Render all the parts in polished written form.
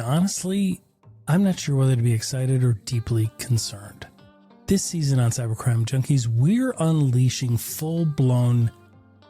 honestly, I'm not sure whether to be excited or deeply concerned. This season on Cybercrime Junkies, we're unleashing full-blown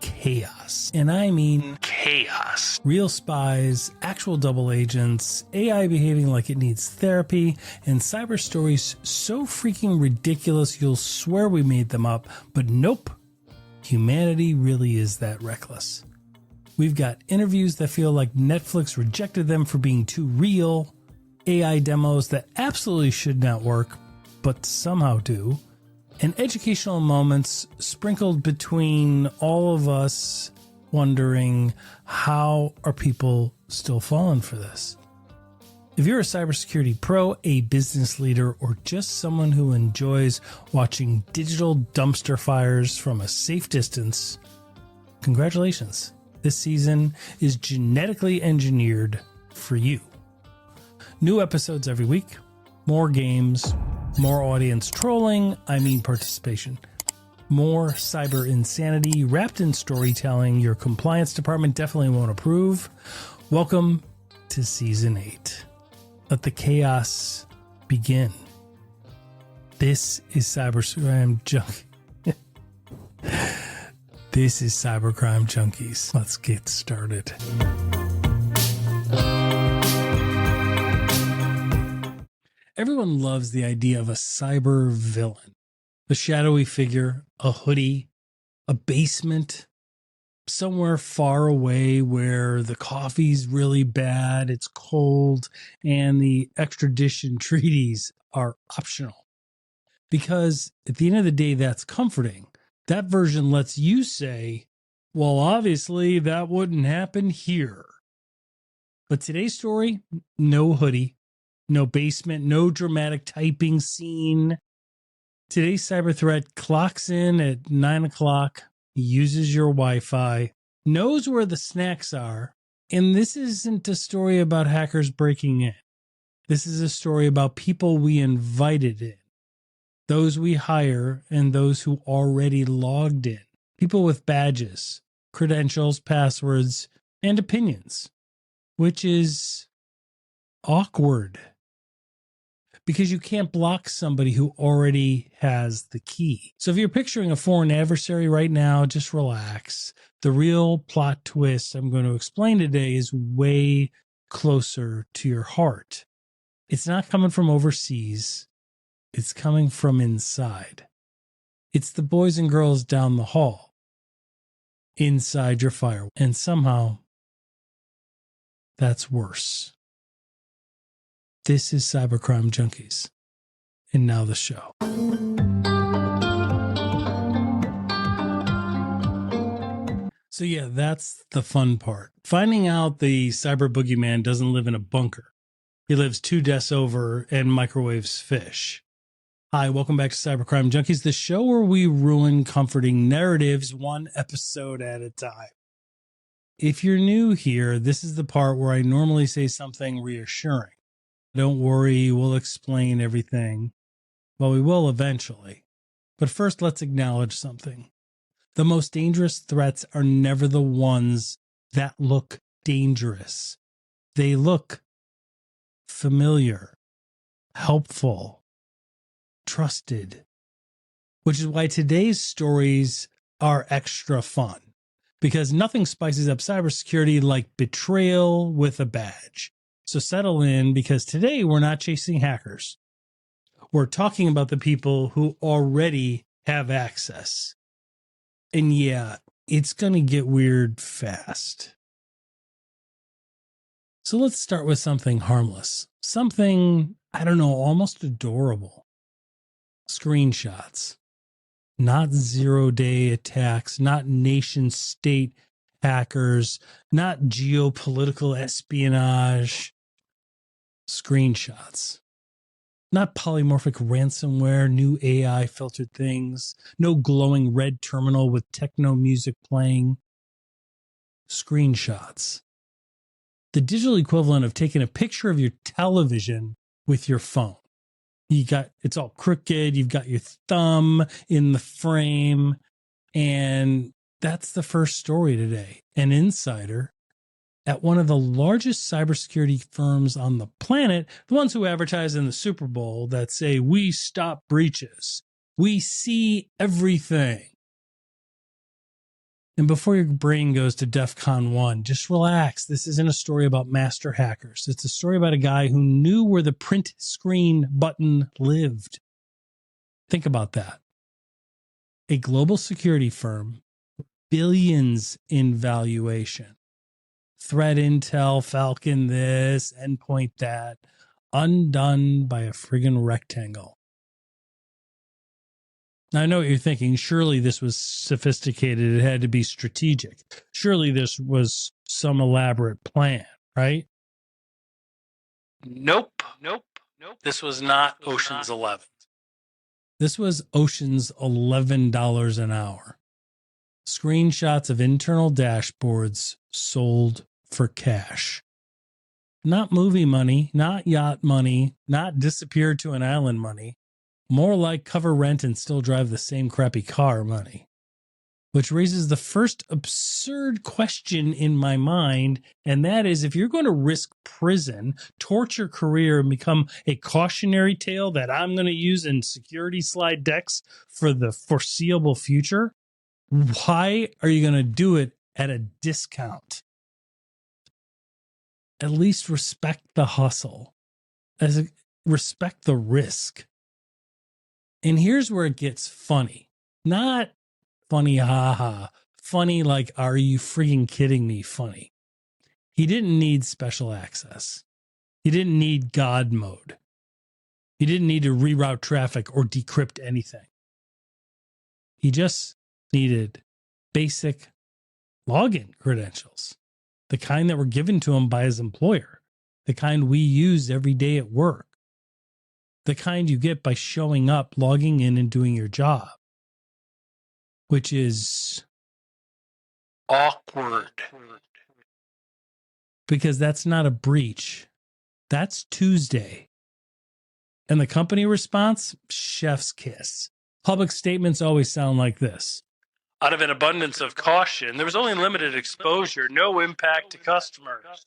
chaos. And I mean chaos. Real spies, actual double agents, AI behaving like it needs therapy, and cyber stories so freaking ridiculous you'll swear we made them up, but nope. Humanity really is that reckless. We've got interviews that feel like Netflix rejected them for being too real, AI demos that absolutely should not work, but somehow do, and educational moments sprinkled between all of us wondering, how are people still falling for this? If you're a cybersecurity pro, a business leader, or just someone who enjoys watching digital dumpster fires from a safe distance, congratulations. This season is genetically engineered for you. New episodes every week, more games, more audience trolling, participation, more cyber insanity wrapped in storytelling your compliance department definitely won't approve. Welcome to Season 8. Let the chaos begin. This is Cybercrime Junkies. This is Cybercrime Junkies. Let's get started. Everyone loves the idea of a cyber villain. A shadowy figure, a hoodie, a basement, somewhere far away where the coffee's really bad, it's cold, and the extradition treaties are optional. Because at the end of the day, that's comforting. That version lets you say, well, obviously that wouldn't happen here. But today's story, no hoodie, no basement, no dramatic typing scene. Today's cyber threat clocks in at 9 o'clock, uses your Wi-Fi, knows where the snacks are, and this isn't a story about hackers breaking in. This is a story about people we invited in. Those we hire and those who already logged in. People with badges, credentials, passwords, and opinions. Which is awkward. Because you can't block somebody who already has the key. So if you're picturing a foreign adversary right now, just relax. The real plot twist I'm going to explain today is way closer to your heart. It's not coming from overseas. It's coming from inside. It's the boys and girls down the hall, inside your firewall. And somehow, that's worse. This is Cybercrime Junkies. And now the show. So yeah, that's the fun part. Finding out the cyber boogeyman doesn't live in a bunker. He lives 2 desks over and microwaves fish. Hi, welcome back to Cybercrime Junkies, the show where we ruin comforting narratives one episode at a time. If you're new here, this is the part where I normally say something reassuring. Don't worry, we'll explain everything. Well, we will eventually. But first, let's acknowledge something. The most dangerous threats are never the ones that look dangerous. They look familiar, helpful, trusted, which is why today's stories are extra fun, because nothing spices up cybersecurity like betrayal with a badge. So settle in, because today we're not chasing hackers. We're talking about the people who already have access. And yeah, it's going to get weird fast. So let's start with something harmless, something, almost adorable. Screenshots, not zero-day attacks, not nation-state hackers, not geopolitical espionage. Screenshots, not polymorphic ransomware, new AI filtered things, no glowing red terminal with techno music playing. Screenshots, the digital equivalent of taking a picture of your television with your phone. It's all crooked. You've got your thumb in the frame. And that's the first story today. An insider at one of the largest cybersecurity firms on the planet, the ones who advertise in the Super Bowl that say, "We stop breaches. We see everything." And before your brain goes to DEFCON 1, just relax. This isn't a story about master hackers. It's a story about a guy who knew where the print screen button lived. Think about that. A global security firm, billions in valuation. Threat intel, Falcon this, endpoint that, undone by a friggin' rectangle. Now, I know what you're thinking. Surely this was sophisticated. It had to be strategic. Surely this was some elaborate plan, right? Nope. This was not Ocean's 11. This was Ocean's $11 an hour. Screenshots of internal dashboards sold for cash. Not movie money, not yacht money, not disappear to an island money. More like cover rent and still drive the same crappy car money. Which raises the first absurd question in my mind, and that is, if you're going to risk prison, torture career, and become a cautionary tale that I'm going to use in security slide decks for the foreseeable future, why are you going to do it at a discount? At least respect the hustle. Respect the risk. And here's where it gets funny. Not funny, haha. Funny like, are you freaking kidding me funny? He didn't need special access. He didn't need God mode. He didn't need to reroute traffic or decrypt anything. He just needed basic login credentials, the kind that were given to him by his employer, the kind we use every day at work. The kind you get by showing up, logging in, and doing your job, which is awkward. Because that's not a breach. That's Tuesday. And the company response? Chef's kiss. Public statements always sound like this. Out of an abundance of caution, there was only limited exposure, no impact to customers.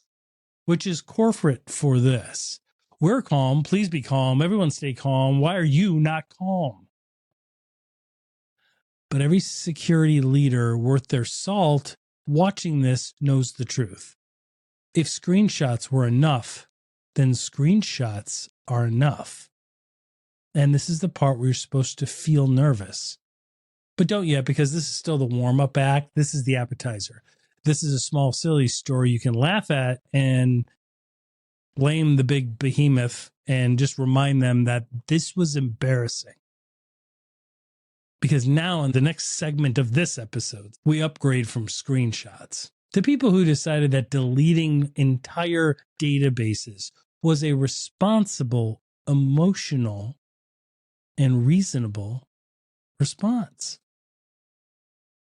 Which is corporate for this. We're calm. Please be calm. Everyone stay calm. Why are you not calm? But every security leader worth their salt watching this knows the truth. If screenshots were enough, then screenshots are enough. And this is the part where you're supposed to feel nervous. But don't yet, because this is still the warm-up act. This is the appetizer. This is a small, silly story you can laugh at and blame the big behemoth and just remind them that this was embarrassing. Because now in the next segment of this episode, we upgrade from screenshots to people who decided that deleting entire databases was a responsible, emotional, and reasonable response.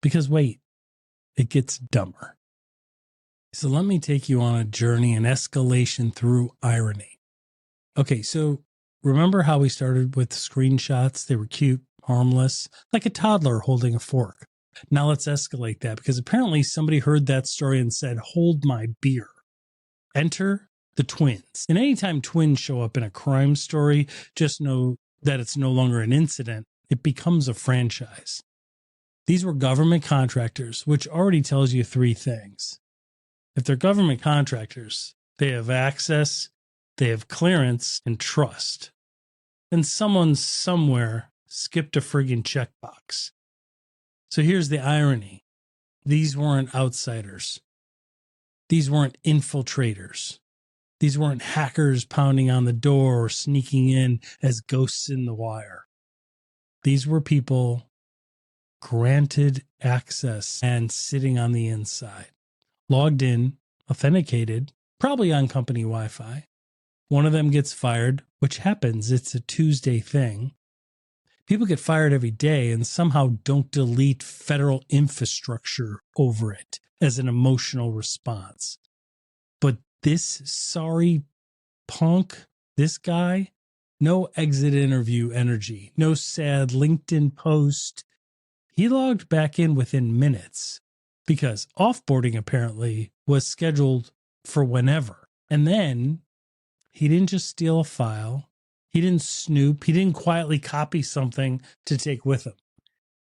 Because wait, it gets dumber. So let me take you on a journey, an escalation through irony. Okay, so remember how we started with screenshots? They were cute, harmless, like a toddler holding a fork. Now let's escalate that, because apparently somebody heard that story and said, "Hold my beer." Enter the twins. And anytime twins show up in a crime story, just know that it's no longer an incident. It becomes a franchise. These were government contractors, which already tells you three things. If they're government contractors, they have access, they have clearance, and trust. And someone somewhere skipped a friggin' checkbox. So here's the irony. These weren't outsiders. These weren't infiltrators. These weren't hackers pounding on the door or sneaking in as ghosts in the wire. These were people granted access and sitting on the inside. Logged in, authenticated, probably on company Wi-Fi. One of them gets fired, which happens. It's a Tuesday thing. People get fired every day and somehow don't delete federal infrastructure over it as an emotional response. But this sorry punk, this guy, no exit interview energy, no sad LinkedIn post. He logged back in within minutes because offboarding apparently was scheduled for whenever. And then he didn't just steal a file. He didn't snoop. He didn't quietly copy something to take with him.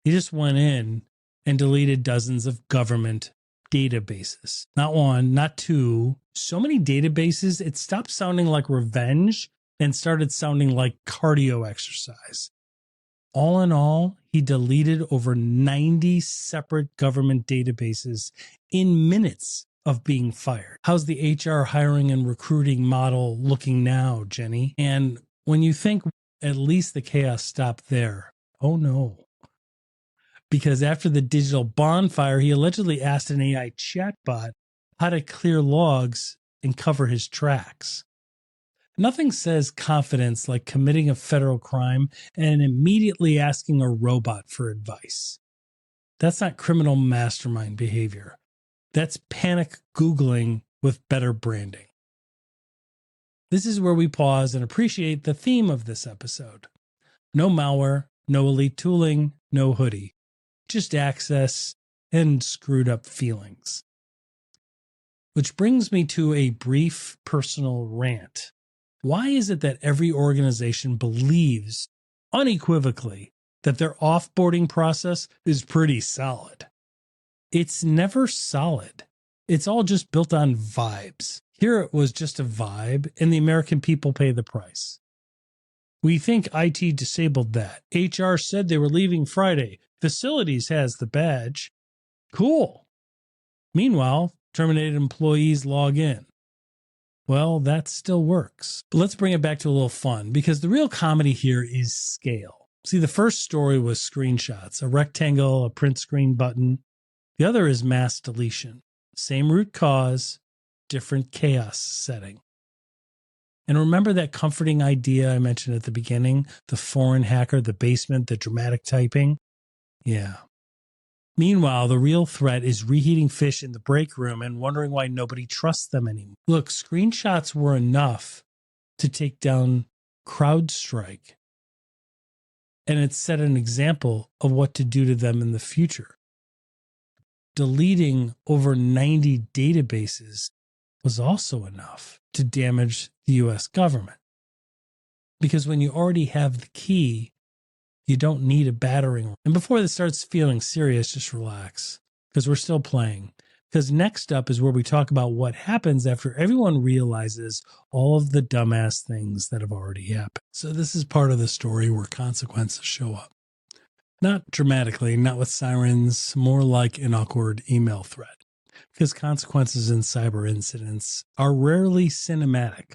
He just went in and deleted dozens of government databases. Not one, not two. So many databases, it stopped sounding like revenge and started sounding like cardio exercise. All in all, he deleted over 90 separate government databases in minutes of being fired. How's the HR hiring and recruiting model looking now, Jenny? And when you think at least the chaos stopped there, oh no. Because after the digital bonfire, he allegedly asked an AI chatbot how to clear logs and cover his tracks. Nothing says confidence like committing a federal crime and immediately asking a robot for advice. That's not criminal mastermind behavior. That's panic Googling with better branding. This is where we pause and appreciate the theme of this episode. No malware, no elite tooling, no hoodie. Just access and screwed up feelings. Which brings me to a brief personal rant. Why is it that every organization believes unequivocally that their offboarding process is pretty solid? It's never solid. It's all just built on vibes. Here it was just a vibe, and the American people pay the price. We think IT disabled that. HR said they were leaving Friday. Facilities has the badge. Cool. Meanwhile, terminated employees log in. Well, that still works. But let's bring it back to a little fun, because the real comedy here is scale. See, the first story was screenshots, a rectangle, a print screen button. The other is mass deletion. Same root cause, different chaos setting. And remember that comforting idea I mentioned at the beginning? The foreign hacker, the basement, the dramatic typing? Yeah. Meanwhile, the real threat is reheating fish in the break room and wondering why nobody trusts them anymore. Look, screenshots were enough to take down CrowdStrike. And it set an example of what to do to them in the future. Deleting over 90 databases was also enough to damage the US government. Because when you already have the key, you don't need a battering ram. And before this starts feeling serious, just relax, because we're still playing. Because next up is where we talk about what happens after everyone realizes all of the dumbass things that have already happened. So this is part of the story where consequences show up. Not dramatically, not with sirens, more like an awkward email thread. Because consequences in cyber incidents are rarely cinematic.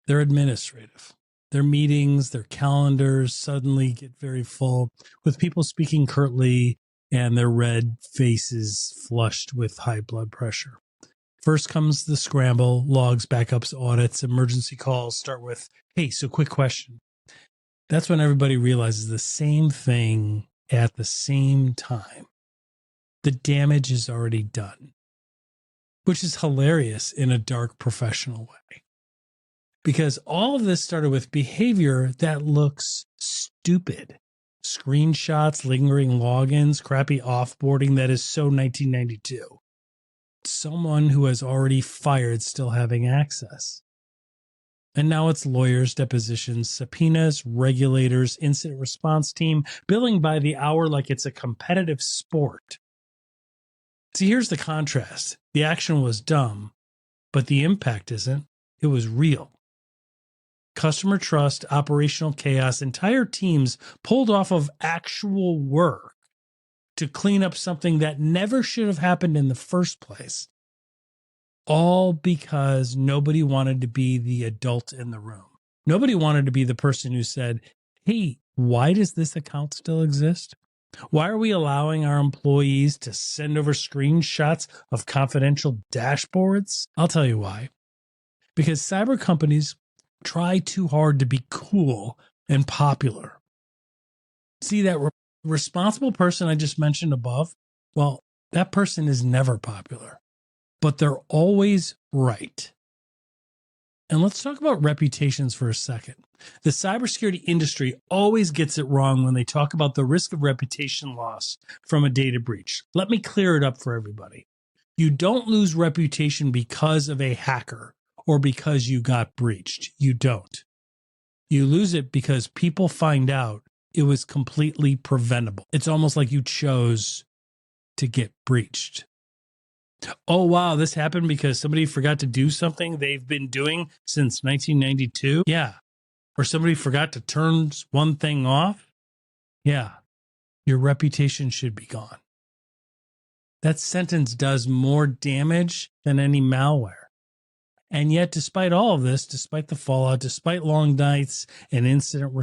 They're administrative. Their meetings, their calendars suddenly get very full with people speaking curtly and their red faces flushed with high blood pressure. First comes the scramble, logs, backups, audits, emergency calls start with, hey, so quick question. That's when everybody realizes the same thing at the same time. The damage is already done, which is hilarious in a dark professional way. Because all of this started with behavior that looks stupid. Screenshots, lingering logins, crappy offboarding that is so 1992. Someone who has already fired still having access. And now it's lawyers, depositions, subpoenas, regulators, incident response team, billing by the hour like it's a competitive sport. See, here's the contrast. The action was dumb, but the impact isn't. It was real. Customer trust, operational chaos, entire teams pulled off of actual work to clean up something that never should have happened in the first place. All because nobody wanted to be the adult in the room. Nobody wanted to be the person who said, hey, why does this account still exist? Why are we allowing our employees to send over screenshots of confidential dashboards? I'll tell you why. Because cyber companies try too hard to be cool and popular. See, that responsible person I just mentioned above? Well, that person is never popular, but they're always right. And let's talk about reputations for a second. The cybersecurity industry always gets it wrong when they talk about the risk of reputation loss from a data breach. Let me clear it up for everybody. You don't lose reputation because of a hacker or because you got breached. You don't. You lose it because people find out it was completely preventable. It's almost like you chose to get breached. Oh, wow, this happened because somebody forgot to do something they've been doing since 1992? Yeah. Or somebody forgot to turn one thing off? Yeah. Your reputation should be gone. That sentence does more damage than any malware. And yet, despite all of this, despite the fallout, despite long nights and incident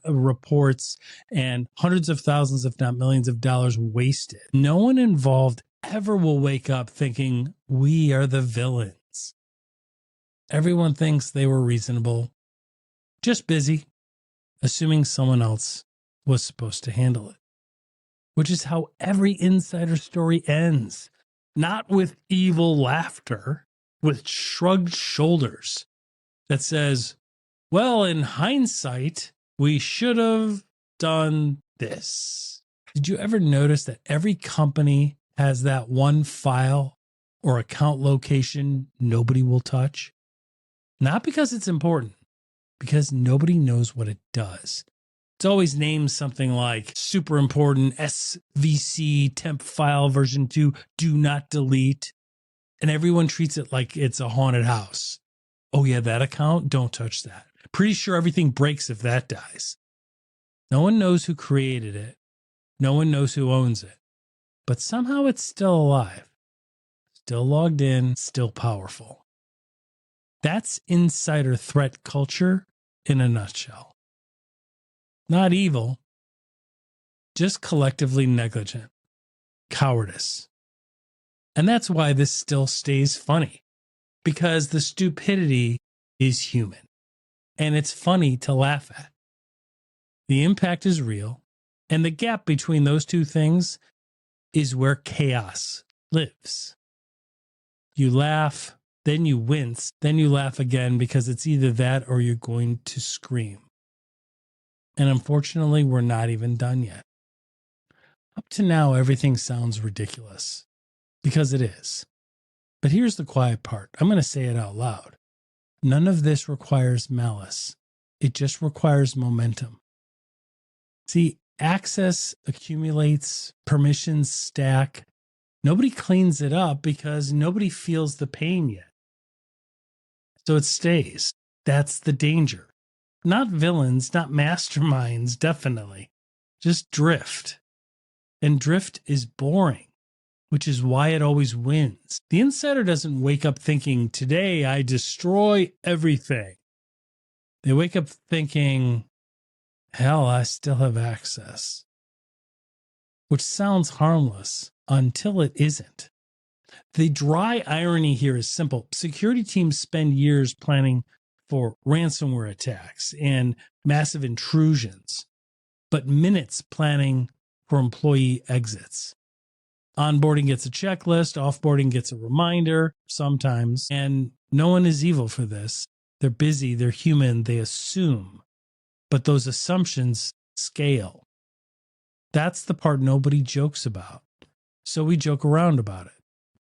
reports and hundreds of thousands, if not millions of dollars wasted, no one involved ever will wake up thinking, we are the villains. Everyone thinks they were reasonable, just busy, assuming someone else was supposed to handle it. Which is how every insider story ends. Not with evil laughter, with shrugged shoulders that says, well, in hindsight, we should have done this. Did you ever notice that every company has that one file or account location nobody will touch? Not because it's important, because nobody knows what it does. It's always named something like super important SVC temp file version 2, do not delete. And everyone treats it like it's a haunted house. Oh yeah, that account, don't touch that. Pretty sure everything breaks if that dies. No one knows who created it. No one knows who owns it. But somehow it's still alive. Still logged in, still powerful. That's insider threat culture in a nutshell. Not evil, just collectively negligent, cowardice. And that's why this still stays funny, because the stupidity is human, and it's funny to laugh at. The impact is real, and the gap between those two things is where chaos lives. You laugh, then you wince, then you laugh again because it's either that or you're going to scream. And unfortunately, we're not even done yet. Up to now, everything sounds ridiculous, because it is. But here's the quiet part. I'm going to say it out loud. None of this requires malice. It just requires momentum. See, access accumulates, permissions stack. Nobody cleans it up because nobody feels the pain yet. So it stays. That's the danger. Not villains, not masterminds, definitely. Just drift. And drift is boring, which is why it always wins. The insider doesn't wake up thinking, today I destroy everything. They wake up thinking, hell, I still have access. Which sounds harmless until it isn't. The dry irony here is simple. Security teams spend years planning for ransomware attacks and massive intrusions, but minutes planning for employee exits. Onboarding gets a checklist, offboarding gets a reminder sometimes, and no one is evil for this. They're busy, they're human, they assume, but those assumptions scale. That's the part nobody jokes about. So we joke around about it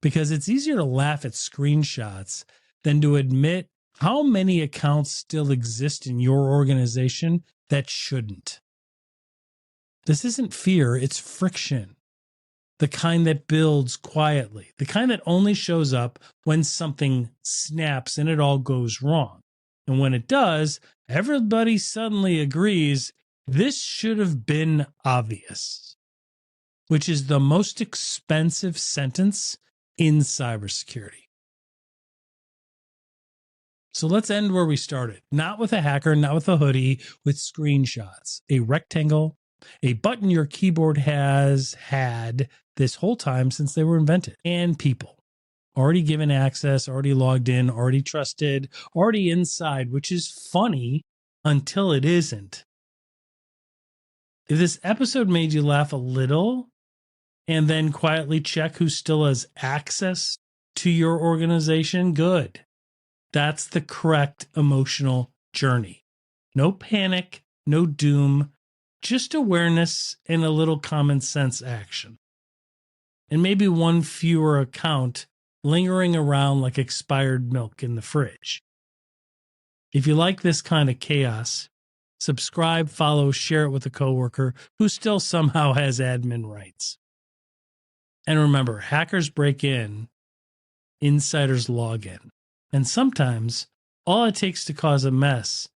because it's easier to laugh at screenshots than to admit how many accounts still exist in your organization that shouldn't. This isn't fear, it's friction. The kind that builds quietly, the kind that only shows up when something snaps and it all goes wrong. And when it does, everybody suddenly agrees this should have been obvious, which is the most expensive sentence in cybersecurity. So let's end where we started. Not with a hacker, not with a hoodie, with screenshots. A rectangle, a button your keyboard has had this whole time since they were invented. And people. Already given access, already logged in, already trusted, already inside, which is funny until it isn't. If this episode made you laugh a little and then quietly check who still has access to your organization, good. That's the correct emotional journey. No panic, no doom, just awareness and a little common sense action. and maybe one fewer account lingering around like expired milk in the fridge. If you like this kind of chaos, subscribe, follow, share it with a coworker who still somehow has admin rights. And remember, hackers break in, insiders log in. And sometimes all it takes to cause a mess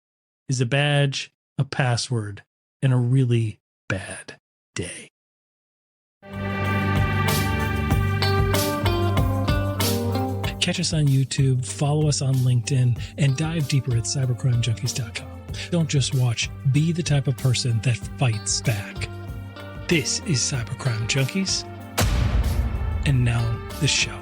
is a badge, a password, and a really bad day. Catch us on YouTube, follow us on LinkedIn, and dive deeper at cybercrimejunkies.com. Don't just watch, be the type of person that fights back. This is Cybercrime Junkies, and now the show.